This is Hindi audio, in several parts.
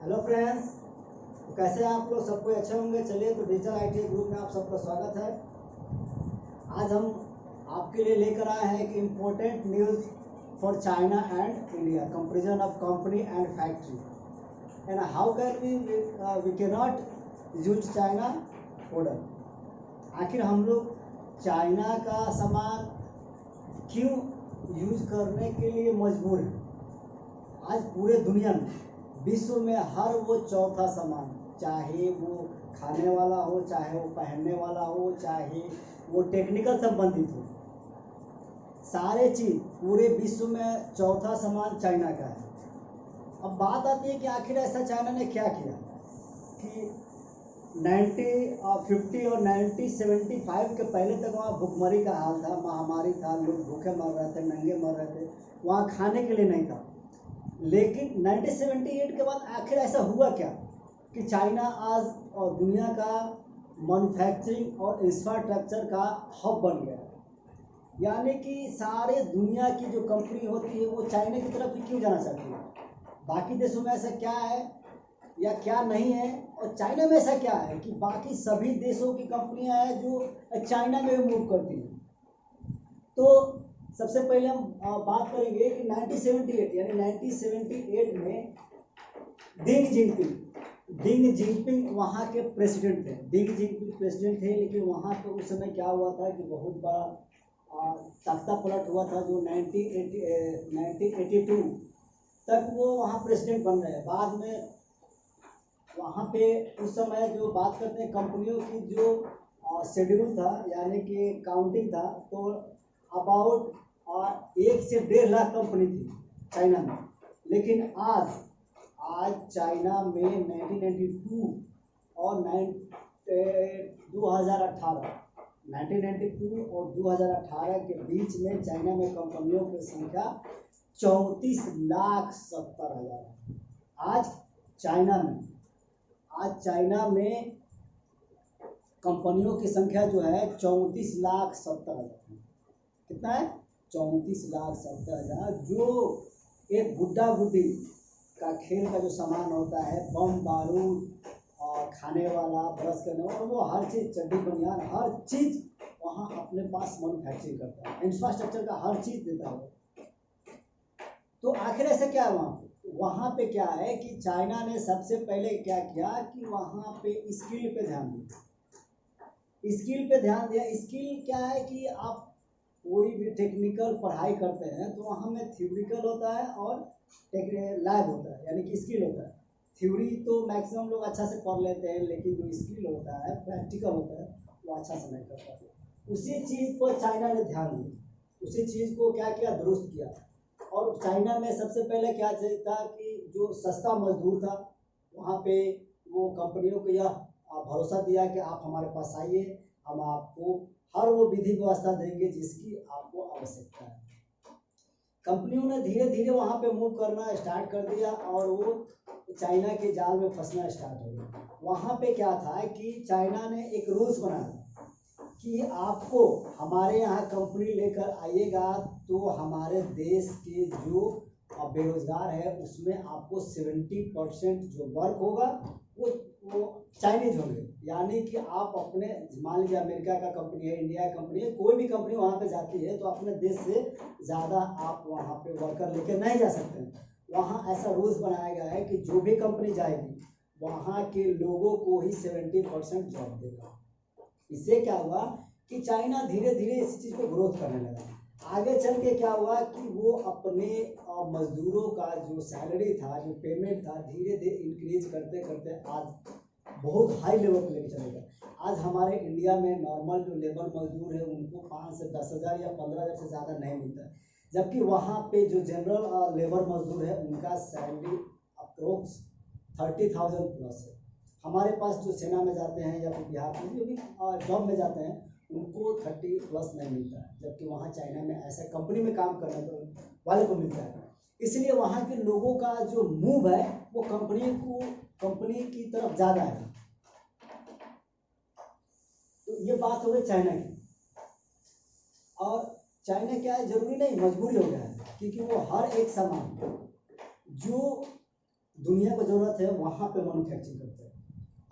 हेलो फ्रेंड्स, तो कैसे हैं आप लोग? सब कोई अच्छे होंगे। चलिए, तो डिजिटल आईटी ग्रुप में आप सबका स्वागत है। आज हम आपके लिए लेकर आए हैं एक important news for China and India, comparison of company and factory and how can we can not use China product. आखिर हम लोग चाइना का सामान क्यों यूज करने के लिए मजबूर हैं? आज पूरे दुनिया में, विश्व में हर वो चौथा सामान, चाहे वो खाने वाला हो, चाहे वो पहनने वाला हो, चाहे वो टेक्निकल संबंधित हो, सारे चीज पूरे विश्व में चौथा सामान चाइना का है। अब बात आती है कि आखिर ऐसा चाइना ने क्या किया कि 1950 और 1975 के पहले तक वहाँ भुखमरी का हाल था, महामारी था, लोग भूखे मर रहे थे, नंगे मर रहे थे, वहाँ खाने के लिए नहीं था। लेकिन 1978 के बाद आखिर ऐसा हुआ क्या कि चाइना आज और दुनिया का मैन्युफैक्चरिंग और इंफ्रास्ट्रक्चर का हब बन गया। यानी कि सारे दुनिया की जो कंपनी होती है वो चाइना की तरफ ही क्यों जाना चाहती है? बाकी देशों में ऐसा क्या है या क्या नहीं है, और चाइना में ऐसा क्या है कि बाकी सभी देशों की कंपनियां हैं जो चाइना में मूव करती हैं? तो सबसे पहले हम बात करेंगे कि 1978 यानी 1978 में डिंग जिनपिंग वहाँ के प्रेसिडेंट थे। डिंग जिनपिंग प्रेसिडेंट थे, लेकिन वहाँ पे उस समय क्या हुआ था कि बहुत बड़ा तख्ता पलट हुआ था, जो 1982 तक वो वहाँ प्रेसिडेंट बन रहे। बाद में वहाँ पे उस समय जो बात करते हैं कंपनियों की जो शेड्यूल था यानी कि काउंटिंग था, तो अबाउट 1 से 1.5 लाख कंपनी थी चाइना में। लेकिन आज चाइना में 1992 और 1992 और 2018 के बीच में चाइना में कंपनियों की संख्या 34,70,000 है। आज चाइना में कंपनियों की संख्या जो है 34,70,000। कितना है? 34,70,000। जो एक गुड्डा गुड्डी का खेल का जो सामान होता है, बम बारूद और खाने वाला, ब्रश करने वाला, वो हर चीज़, चड्डी बनियान, हर चीज़ वहाँ अपने पास मैन्युफैक्चरिंग करता है, इंफ्रास्ट्रक्चर का हर चीज़ देता है। तो आखिर ऐसा क्या है वहाँ पे क्या है कि चाइना ने सबसे पहले क्या किया कि वहाँ पे स्किल पे ध्यान दिया। स्किल क्या है कि आप कोई भी टेक्निकल पढ़ाई करते हैं तो वहाँ में थ्योरिकल होता है और लैब होता है, यानी कि स्किल होता है। थ्योरी तो मैक्सिमम लोग अच्छा से पढ़ लेते हैं, लेकिन जो स्किल होता है, प्रैक्टिकल होता है, वो अच्छा से नहीं कर पाते। उसी चीज़ पर चाइना ने ध्यान दिया, उसी चीज़ को क्या किया, दुरुस्त किया। और चाइना में सबसे पहले क्या था कि जो सस्ता मजदूर था, वहाँ पे वो कंपनियों को यह भरोसा दिया कि आप हमारे पास आइए, हम आपको हर वो विधि व्यवस्था देंगे जिसकी आपको आवश्यकता है। कंपनियों ने धीरे धीरे वहाँ पे मूव करना स्टार्ट कर दिया और वो चाइना के जाल में फंसना स्टार्ट हो गया। वहाँ पे क्या था कि चाइना ने एक रूल्स बनाया कि आपको हमारे यहाँ कंपनी लेकर आइएगा तो हमारे देश के जो बेरोजगार है उसमें आपको 70% जो वर्क होगा वो चाइनीज होंगे। यानी कि आप अपने, मान लीजिए अमेरिका का कंपनी है, इंडिया का कंपनी है, कोई भी कंपनी वहाँ पे जाती है तो अपने देश से ज़्यादा आप वहाँ पे वर्कर लेके नहीं जा सकते। वहाँ ऐसा रूल्स बनाया गया है कि जो भी कंपनी जाएगी वहाँ के लोगों को ही 70% जॉब देगा। इससे क्या हुआ कि चाइना धीरे धीरे इस चीज़ को ग्रोथ करने लगा। आगे चल के क्या हुआ कि वो अपने मजदूरों का जो सैलरी था, जो पेमेंट था, धीरे धीरे इंक्रीज करते करते आज बहुत हाई लेवल पर लेके चले गए। आज हमारे इंडिया में नॉर्मल जो लेबर मजदूर है उनको 5 से 10,000 या 15,000 से ज़्यादा नहीं मिलता है, जबकि वहाँ पे जो जनरल लेबर मजदूर है उनका सैलरी अप्रोक्स 30,000 प्लस है। हमारे पास जो सेना में जाते हैं या फिर बिहार में जो भी जॉब में जाते हैं उनको 30 प्लस नहीं मिलता है, जबकि वहाँ चाइना में ऐसा कंपनी में काम करने वाले को मिलता है। इसलिए वहाँ के लोगों का जो मूव है वो कंपनी की तरफ ज़्यादा है। तो ये बात हो गई चाइना की। और चाइना क्या है, जरूरी नहीं, मजबूरी हो गया है, क्योंकि वो हर एक सामान जो दुनिया को ज़रूरत है वहाँ पे मैन्युफैक्चरिंग करते हैं।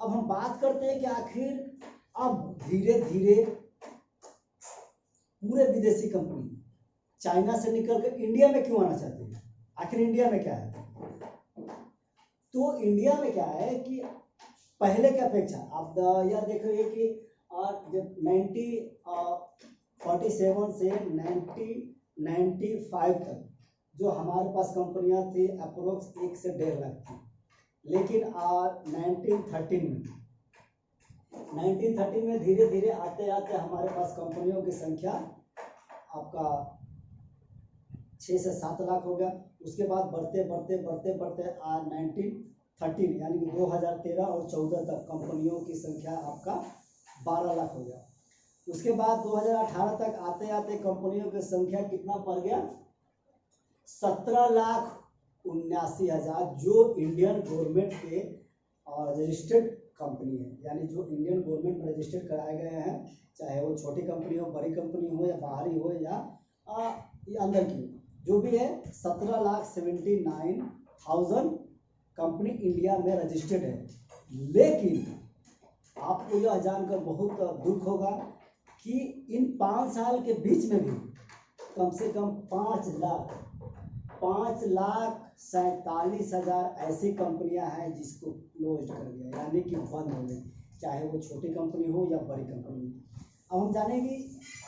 अब हम बात करते हैं कि आखिर अब धीरे धीरे पूरे विदेशी कंपनी चाइना से निकल कर इंडिया में क्यों आना चाहती है? आखिर इंडिया में क्या है? तो इंडिया में क्या है कि पहले की अपेक्षा आप यह देखिए कि जब 1947 से 1995 तक जो हमारे पास कंपनियां थी अप्रोक्स 1 से 1.5 लाख थी, लेकिन 1913 में धीरे धीरे आते आते हमारे पास कंपनियों की संख्या आपका 6 से 7 लाख हो गया। उसके बाद बढ़ते बढ़ते बढ़ते बढ़ते आज 1913 यानी कि 2013 और 14 तक कंपनियों की संख्या आपका 12 लाख हो गया। उसके बाद 2018 तक आते आते कंपनियों की संख्या कितना बढ़ गया? 17,79,000 जो इंडियन गवर्नमेंट के रजिस्टर्ड कंपनी है, यानी जो इंडियन गवर्नमेंट में रजिस्टर्ड कराए गए हैं, चाहे वो छोटी कंपनी हो, बड़ी कंपनी हो, या बाहरी हो, या अंदर की, जो भी है 17,79,000 कंपनी इंडिया में रजिस्टर्ड है। लेकिन आपको यह जानकर बहुत दुख होगा कि इन 5 साल के बीच में भी कम से कम 5,47,000 ऐसी कंपनियां हैं जिसको क्लोज कर दिया, यानी कि बंद हो गई, चाहे वो छोटी कंपनी हो या बड़ी कंपनी। अब हम जानेंगे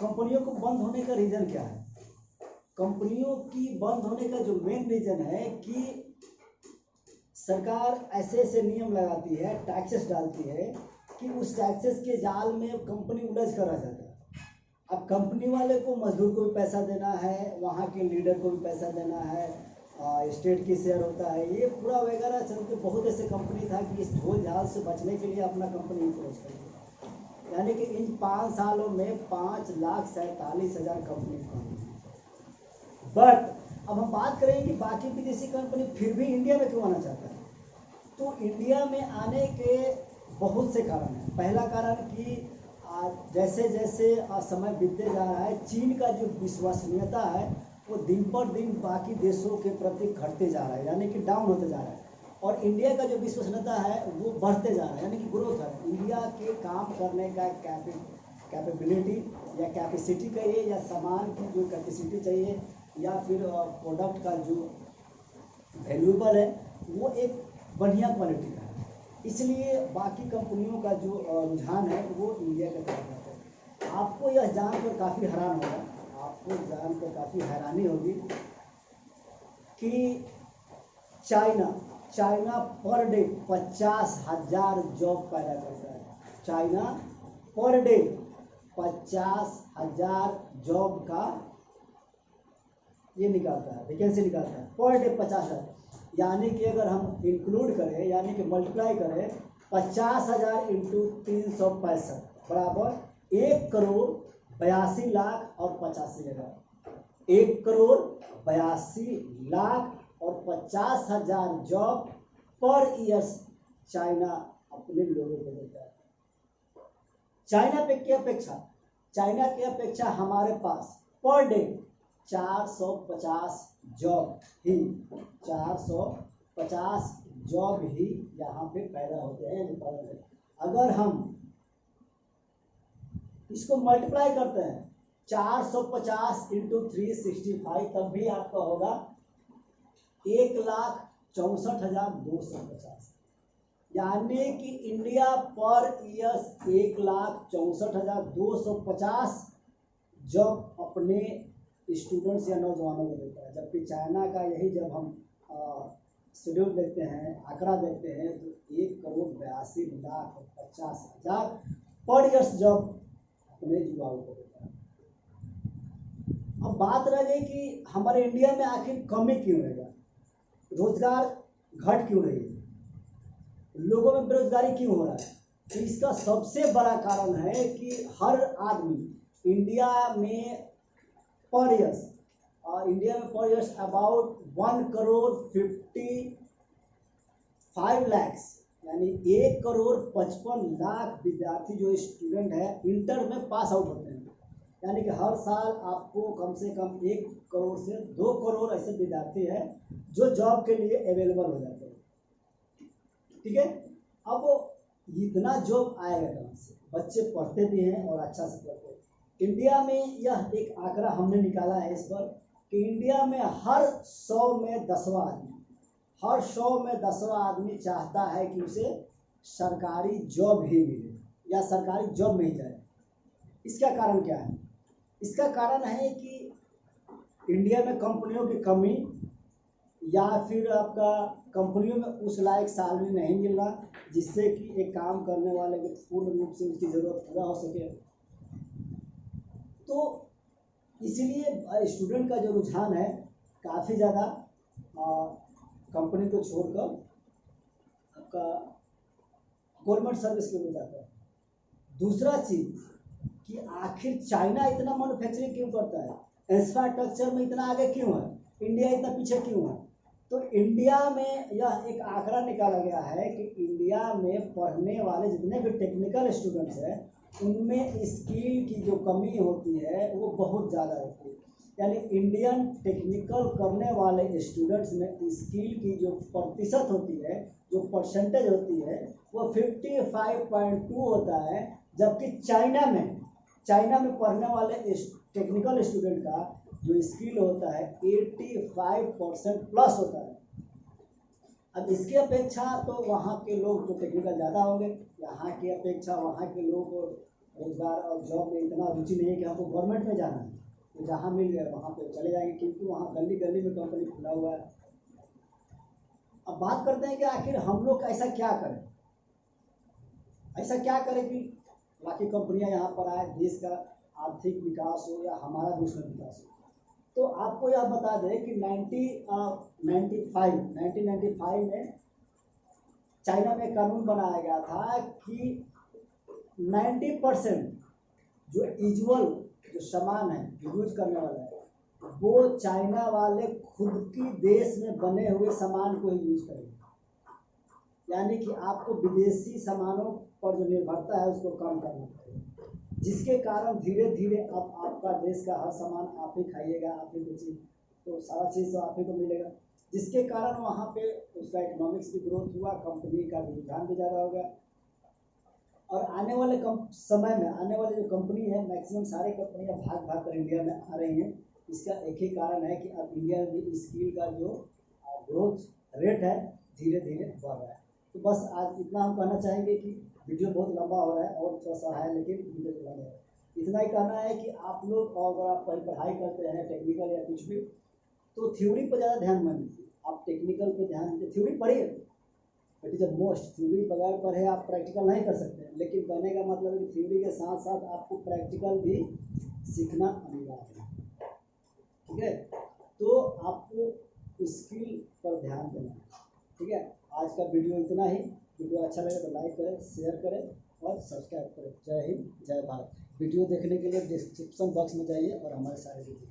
कंपनियों को बंद होने का रीज़न क्या है। कंपनियों की बंद होने का जो मेन रीज़न है कि सरकार ऐसे ऐसे नियम लगाती है, टैक्सेस डालती है कि उस टैक्सेस के जाल में कंपनी उलझ कर आ जाता है। अब कंपनी वाले को मजदूर को भी पैसा देना है, वहाँ के लीडर को भी पैसा देना है, स्टेट की शेयर होता है, ये पूरा वगैरह चलते बहुत ऐसे कंपनी था कि इस झोल झाल से बचने के लिए अपना कंपनी क्लोज कर दिया। यानी कि इन 5 सालों में 5,47,000 कंपनी बंद। बट अब हम बात करें कि बाकी विदेशी कंपनी फिर भी इंडिया में क्यों आना चाहता है। तो इंडिया में आने के बहुत से कारण हैं। पहला कारण कि जैसे जैसे समय बीतते जा रहा है, चीन का जो विश्वसनीयता है वो दिन पर दिन बाकी देशों के प्रति घटते जा रहा है, यानी कि डाउन होते जा रहा है। और इंडिया का जो विश्वसनीयता है वो बढ़ते जा रहा है, यानी कि ग्रोथ है। इंडिया के काम करने का कैपेबिलिटी या कैपेसिटी कहिए, या सामान की जो कैपेसिटी चाहिए, या फिर प्रोडक्ट का जो वैल्यूएबल है, वो एक बढ़िया क्वालिटी का है। इसलिए बाकी कंपनियों का जो रुझान है वो इंडिया के तरफ है। आपको यह जानकर काफ़ी हैरान होगा, आपको जानकर काफ़ी हैरानी होगी कि चाइना पर डे 50,000 जॉब पैदा करता है। चाइना पर डे 50,000 जॉब का ये निकालता है, वैकेंसी निकालता है पर डे 50,000। यानी कि अगर हम इंक्लूड करें, यानी कि मल्टीप्लाई करें 50,000 इंटू 365 बराबर 1,82,85,000। 1,82,50,000 जॉब पर ईयर चाइना अपने लोगों को देता है। चाइना की अपेक्षा हमारे पास पर डे 450 जॉब ही 450 जॉब ही यहाँ पे पैदा होते हैं। अगर हम इसको मल्टीप्लाई करते हैं 450 इंटू 365, तब भी आपका होगा 1,64,250। यानी कि इंडिया पर ईयर 1,64,250 जॉब अपने स्टूडेंट्स या नौजवानों को देता है। जबकि चाइना का यही जब हम शेड्यूल देखते हैं, आंकड़ा देखते हैं, तो 1,82,50,000 पर ईयर जॉब अपने युवाओं को देता है। अब बात रह गई कि हमारे इंडिया में आखिर कमी क्यों रहेगा, रोजगार घट क्यों रही है, लोगों में बेरोजगारी क्यों हो रहा है। तो इसका सबसे बड़ा कारण है कि हर आदमी इंडिया में पर ईयर्स अबाउट 1,55 लाख, यानी 1,55 लाख विद्यार्थी जो स्टूडेंट है इंटर में पास आउट होते हैं। यानी कि हर साल आपको कम से कम 1 करोड़ से 2 करोड़ ऐसे विद्यार्थी हैं जो जॉब के लिए अवेलेबल हो जाते हैं। ठीक है। अब इतना जॉब आएगा कहाँ से? बच्चे पढ़ते भी हैं और अच्छा से पढ़ते हैं। इंडिया में यह एक आंकड़ा हमने निकाला है इस पर कि इंडिया में हर 100 में 10वां आदमी, हर 100 में 10वां आदमी चाहता है कि उसे सरकारी जॉब ही मिले या सरकारी जॉब में ही जाए। इसका कारण क्या है? इसका कारण है कि इंडिया में कंपनियों की कमी या फिर आपका कंपनियों में उस लायक सैलरी नहीं मिल रहा जिससे कि एक काम करने वाले को पूर्ण रूप से उसकी ज़रूरत पूरा हो सके। तो इसीलिए स्टूडेंट का जो रुझान है काफ़ी ज़्यादा कंपनी को छोड़कर आपका गवर्नमेंट सर्विस के लिए जाता है। दूसरा चीज़ कि आखिर चाइना इतना मैन्युफैक्चरिंग क्यों करता है, इंफ्रास्ट्रक्चर में इतना आगे क्यों है, इंडिया इतना पीछे क्यों है? तो इंडिया में यह एक आंकड़ा निकाला गया है कि इंडिया में पढ़ने वाले जितने भी टेक्निकल स्टूडेंट्स हैं उनमें स्किल की जो कमी होती है वो बहुत ज़्यादा होती है। यानी इंडियन टेक्निकल करने वाले स्टूडेंट्स में स्किल की जो प्रतिशत होती है, जो परसेंटेज होती है वो 55.2 होता है, जबकि चाइना में पढ़ने वाले टेक्निकल स्टूडेंट का जो स्किल होता है 85% प्लस होता है। अब इसकी अपेक्षा तो वहाँ के लोग तो टेक्निकल ज़्यादा होंगे, यहाँ की अपेक्षा वहाँ के लोग रोजगार और जॉब में इतना रुचि नहीं है कि हमको गवर्नमेंट में जाना है, तो जहाँ मिल गया वहाँ पे चले जाएंगे क्योंकि वहाँ गली गली में कंपनी खुला हुआ है। अब बात करते हैं कि आखिर हम लोग ऐसा क्या करें, ऐसा क्या करें कि बाकी कंपनियां यहाँ पर आए, देश का आर्थिक विकास हो या हमारा दूसरा विकास हो। तो आपको यह बता दें कि 1995 में चाइना में कानून बनाया गया था कि 90% जो यूजुअल जो सामान है यूज करने वाला है वो चाइना वाले खुद की देश में बने हुए सामान को ही यूज करेंगे। यानी कि आपको विदेशी सामानों पर जो निर्भरता है उसको कम करना पड़ेगा, जिसके कारण धीरे धीरे अब आपका देश का हर सामान आप ही खाइएगा, आप ही बेचिए, तो सारा चीज़ तो आप ही को मिलेगा, जिसके कारण वहाँ पे उसका इकोनॉमिक्स भी ग्रोथ हुआ, कंपनी का रुझान भी ज़्यादा हो गया। और आने वाले समय में आने वाली जो कंपनी है मैक्सिमम सारी कंपनियां भाग भाग कर इंडिया में आ रही हैं। इसका एक ही कारण है कि अब इंडिया में स्किल का जो ग्रोथ रेट है धीरे धीरे बढ़ रहा है। तो बस आज इतना हम कहना चाहेंगे कि वीडियो बहुत लंबा हो रहा है और थोड़ा सा है लेकिन वीडियो लंबा है, इतना ही कहना है कि आप लोग अगर आप पढ़ाई करते हैं टेक्निकल या कुछ भी तो थ्योरी पर ज़्यादा ध्यान मत दीजिए, आप टेक्निकल पे ध्यान दीजिए। थ्योरी पढ़िए, it is a most, theory बगैर पढ़े आप प्रैक्टिकल नहीं कर सकते, लेकिन कहने का मतलब है कि थ्योरी के साथ साथ आपको प्रैक्टिकल भी सीखना अनिवार्य है। ठीक है, तो आपको स्किल पर ध्यान देना है। ठीक है, आज का वीडियो इतना ही। वीडियो अच्छा लगे तो लाइक करें, शेयर करें और सब्सक्राइब करें। जय हिंद, जय भारत। वीडियो देखने के लिए डिस्क्रिप्शन बॉक्स में जाइए और हमारे सारे वीडियो